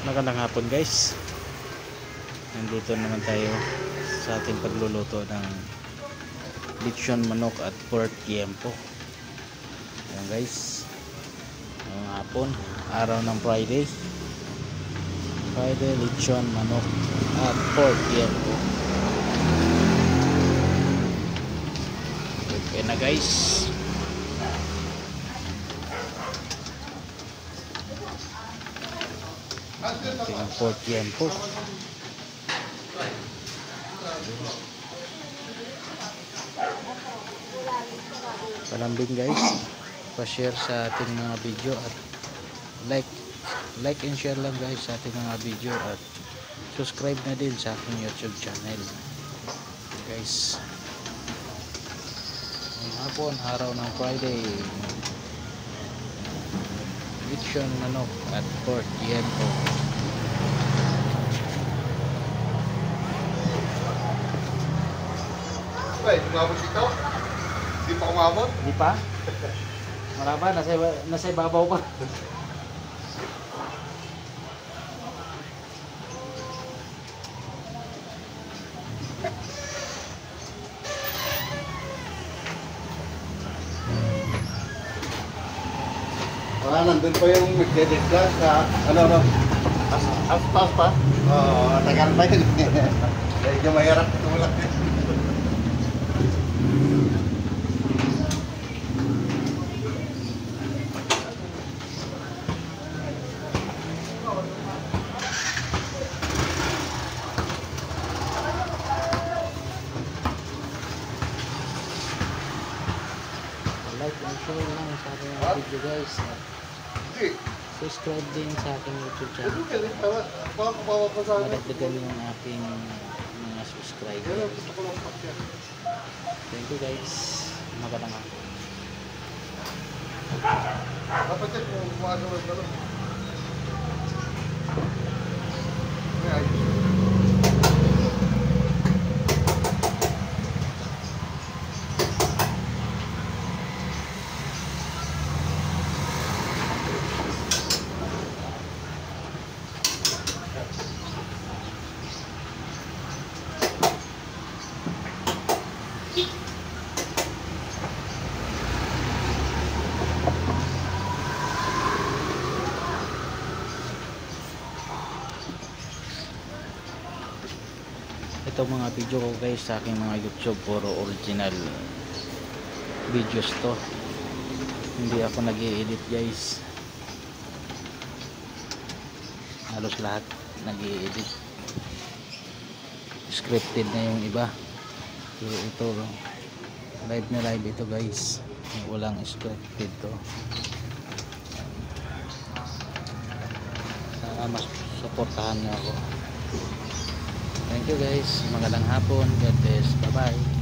Magandang hapon guys. Nandito naman tayo sa ating pagluluto ng lechon manok at pork yempo. Ayan guys. Ngayong hapon, araw ng Friday. Lechon manok at pork yempo. Okay na guys. Ating pork yempo. Palambing guys, pa-share sa ating mga video at like and share lang guys sa ating mga video at subscribe na din sa aking YouTube channel guys. Ngayong hapon, araw ng Friday, lechon manok at pork yempo. Ay, umabot dito? Hindi pa umabot? Di pa? Maraba, nasa ibabaw pa. Nandun pa yung magdedekla sa, aspas pa? Oo, tagal pa yun. Medyo mahirap tulak yun. Like and share lang sa aking video guys. Subscribe din sa aking YouTube channel. Madagdagan yung aking mga subscribers. Thank you guys. Magandang hapon. Dapat yan kung kumagawa ng dalo. Ito mga video ko guys sa aking mga YouTube, puro original videos to. Hindi ako nag-i-edit guys. Halos lahat nag-i-edit. Scripted na yung iba. Pero ito live na live ito guys. Walang scripted to. Sana mas suportahan niyo ako. Thank you guys. Magandang hapon. God bless. Bye bye.